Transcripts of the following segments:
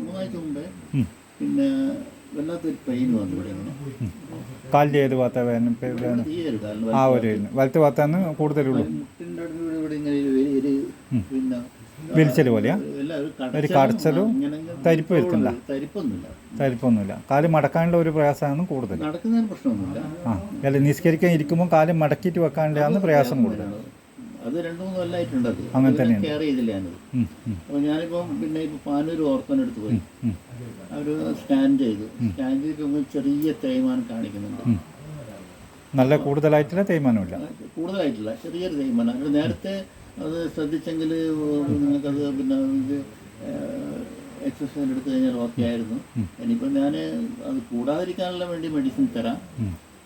3 ആഴ്ച മുമ്പേ പിന്നെ വല്ലാത്തൊരു പെയിൻ വന്നു ഇവിടെ ഇങ്ങനെ. കാലിൻ്റെ ഏത് ഭാഗത്ത വേദന? തീരെ കാലിന് ആ ഒരു വലത്ത് ഭാഗത്താണ് കൂടുതലുള്ളൂ. മുട്ടിൻ്റെ അടുത്ത് ഇവിടെ ഇങ്ങനെ ഒരു പിന്നെ വിളിച്ചൽ പോലെയാ? ഒരു കടച്ചലും തരിപ്പ് വരുത്തുന്നില്ല? തരിപ്പൊന്നുമില്ല. കാല് മടക്കാനുള്ള ഒരു പ്രയാസമാണ് കൂടുതൽ. നടക്കുന്നതിന് പ്രശ്നമൊന്നുമില്ല. അല്ല, നിസ്കരിക്കാൻ ഇരിക്കുമ്പോൾ കാല് മടക്കിയിട്ട് വെക്കാണ്ടാണ് പ്രയാസം കൂടുതൽ. അത് 2-3 കൊല്ലമായിട്ടുണ്ട്. അങ്ങനെ തന്നെയാണ്. കെയർ ചെയ്തില്ല ഞാനത്. അപ്പോൾ ഞാനിപ്പം പിന്നെ ഇപ്പോൾ പാനൂർ ഓർപ്പനെടുത്ത് പോയി അവർ സ്കാൻ ചെയ്തു. സ്കാൻ ചെയ്തിട്ട് ചെറിയ തേയ്മാനം കാണിക്കുന്നുണ്ട്. നല്ല കൂടുതലായിട്ടുള്ള തേയ്മാനമില്ല, കൂടുതലായിട്ടില്ല, ചെറിയൊരു തേയ്മാനം. അത് നേരത്തെ അത് ശ്രദ്ധിച്ചെങ്കിൽ നിങ്ങൾക്കത് പിന്നെ ഇത് എക്സസൈസ് എടുത്തു കഴിഞ്ഞാൽ ഓക്കെ ആയിരുന്നു. ഇനിയിപ്പോൾ ഞാൻ അത് കൂടാതിരിക്കാനുള്ള വേണ്ടി മെഡിസിൻ തരാം.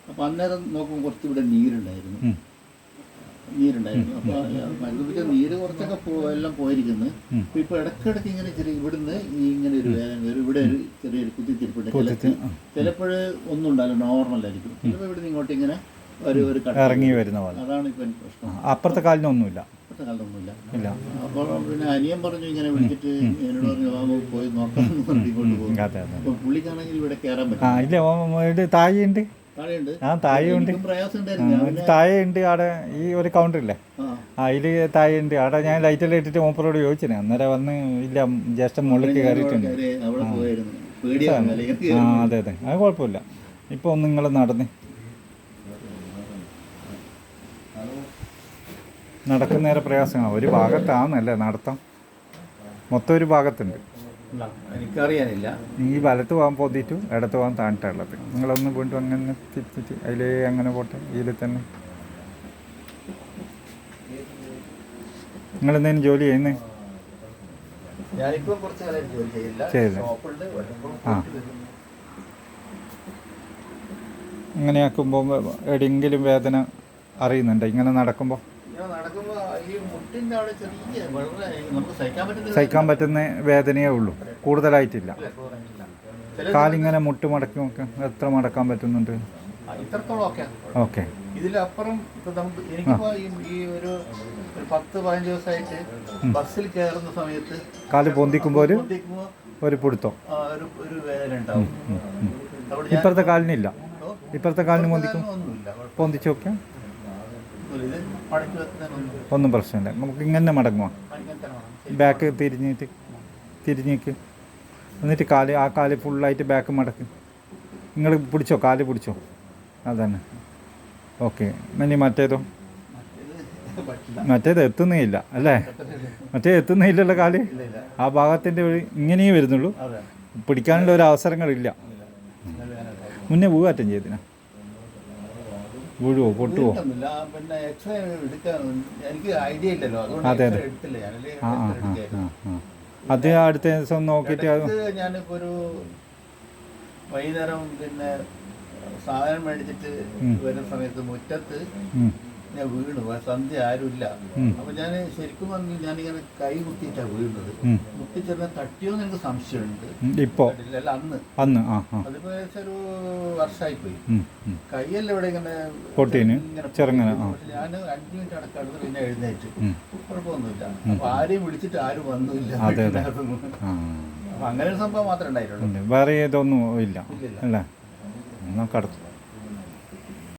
അപ്പോൾ അന്നേരം നോക്കുമ്പോൾ കുറച്ചിവിടെ നീരുണ്ടായിരുന്നു. അപ്പോൾ മരുന്ന് പിടിച്ച നീര് കുറച്ചൊക്കെ എല്ലാം പോയിരിക്കുന്നു. അപ്പോൾ ഇപ്പോൾ ഇടയ്ക്കിടയ്ക്ക് ഇങ്ങനെ ചെറിയ ഇവിടുന്ന് ഇങ്ങനെ ഒരു വേദന വരും. ഇവിടെ ഒരു ചെറിയൊരു കുത്തിത്തിരിപ്പുണ്ട്. ചിലപ്പോൾ ഒന്നും ഉണ്ടാവില്ല, നോർമലായിരിക്കും. ചിലപ്പോൾ ഇവിടുന്ന് ഇങ്ങോട്ട് ഇങ്ങനെ ഒരു ഇറങ്ങി വരുന്ന പോലെ. അതാണ് ഇപ്പം എനിക്ക് പ്രശ്നം. അപ്പുറത്തെ കാലിനൊന്നുമില്ല. ഇല്ല. അപ്പോൾ പിന്നെ അനിയൻ പറഞ്ഞു ഇങ്ങനെ വിളിച്ചിട്ട് എന്നോട് പറഞ്ഞു പോയി നോക്കാമെന്ന് പറഞ്ഞ് ഇങ്ങോട്ട് പോകും. അപ്പോൾ പുള്ളിക്കാണെങ്കിൽ ഇവിടെ കയറാൻ പറ്റും. ഇല്ല, താഴെയുണ്ട്. താഴെയുണ്ട്, താഴെയുണ്ട്. അവിടെ ഈ ഒരു കൗണ്ടറില്ലേ, അതിൽ താഴെയുണ്ട്. അവിടെ ഞാൻ ലൈറ്റെല്ലാം ഇട്ടിട്ട് മൂപ്പറോട് ചോദിച്ചിന്. അന്നേരം വന്ന് ഇല്ല, ജ്യേഷ്ഠൻ മുകളിലേക്ക് കയറിയിട്ടുണ്ട്. അതെ അതെ, അത് കുഴപ്പമില്ല. ഇപ്പോൾ ഒന്ന് നിങ്ങൾ നടന്ന് നടക്കുന്നേരെ പ്രയാസമാണ്. ഒരു ഭാഗത്താണെന്നല്ലേ നടത്താം, മൊത്തം ഒരു ഭാഗത്തുണ്ട്. എനിക്കറിയാനില്ല. ഈ വലത്ത് പോകാൻ പോന്നിട്ടും ഇടത്ത് പോകാൻ താണിട്ടുള്ളത്. നിങ്ങളൊന്ന് വീണ്ടും അങ്ങനെ തിരിച്ചിട്ട് അതിലേ അങ്ങനെ പോട്ടെ. ഇതിൽ തന്നെ നിങ്ങളെന്തെങ്കിലും ജോലി ചെയ്യുന്നേ? ചെയ്ത് ആ, ഇങ്ങനെ ആക്കുമ്പോൾ എവിടെയെങ്കിലും വേദന അറിയുന്നുണ്ടോ ഇങ്ങനെ നടക്കുമ്പോൾ? സഹിക്കാൻ പറ്റുന്ന വേദനയേ ഉള്ളൂ, കൂടുതലായിട്ടില്ല. കാലിങ്ങനെ മുട്ട് മടക്കി നോക്കാം, എത്ര മടക്കാൻ പറ്റുന്നുണ്ട്? ഓക്കെ. ഇതിലപ്പുറം നമുക്ക് എനിക്കിപ്പോ ഈ ഒരു 10-15 ദിവസമായിട്ട് ബസ്സിൽ കയറുന്ന സമയത്ത് കാല് പൊന്തിക്കുമ്പോൾ ഒരു പിടുത്തോ ഒരു വേദന ഉണ്ടാവും. ഇപ്പുറത്തെ കാലിനില്ല. ഇപ്പുറത്തെ കാലിന് പൊന്തിച്ച് നോക്കാം, ഒന്നും പ്രശ്നമില്ല. നമുക്ക് ഇങ്ങനെ മടങ്ങുക, ബാക്ക് തിരിഞ്ഞേക്ക്, എന്നിട്ട് ആ കാല് ഫുള്ളായിട്ട് ബാക്ക് മടക്ക്. നിങ്ങൾ പിടിച്ചോ, കാല് പിടിച്ചോ, അതന്നെ. ഓക്കെ. ഇനി മറ്റേത് എത്തുന്നേയില്ല അല്ലേ? എത്തുന്നേയില്ലല്ലോ കാല്. ആ ഭാഗത്തിൻ്റെ ഇങ്ങനെയേ വരുന്നുള്ളൂ, പിടിക്കാനുള്ള ഒരു അവസരങ്ങളില്ല. മുന്നേ വീവാറ്റം ചെയ്തിനാ? വീഴുവോ, പൊട്ടുവോ? അതെ അതെ. അത് അടുത്ത ദിവസം നോക്കിയിട്ട് ഞാനിപ്പോൾ ഒരു വൈകുന്നേരം പിന്നെ സാധനം മേടിച്ചിട്ട് വരുന്ന സമയത്ത് മുറ്റത്ത് ഞാൻ വീണു. സന്ധ്യ ആരുമില്ല. അപ്പൊ ഞാൻ ശരിക്കും പറഞ്ഞു ഞാനിങ്ങനെ കൈ കുത്തിയിട്ടാണ് വീഴുന്നത്. മുട്ടിച്ചെന്ന് തട്ടിയോന്ന് എനിക്ക് സംശയമുണ്ട്. ഇപ്പോ അന്ന് അതിപ്പോ ഏകദേശം ഒരു വർഷമായി പോയി. കൈയെല്ലാം ഇവിടെ ഇങ്ങനെ ചെറുങ്ങനെ. ഞാൻ 5 മിനിറ്റ് അടക്കടുത്ത് പിന്നെ എഴുന്നേറ്റ്, കുഴപ്പമൊന്നുമില്ല. അപ്പൊ ആരെയും വിളിച്ചിട്ട് ആരും വന്നില്ല. അപ്പൊ അങ്ങനെ ഒരു സംഭവം മാത്രമേ ഉണ്ടായിട്ടുള്ളൂ, വേറെ ഏതൊന്നും ഇല്ല അല്ലേ? കടത്തു.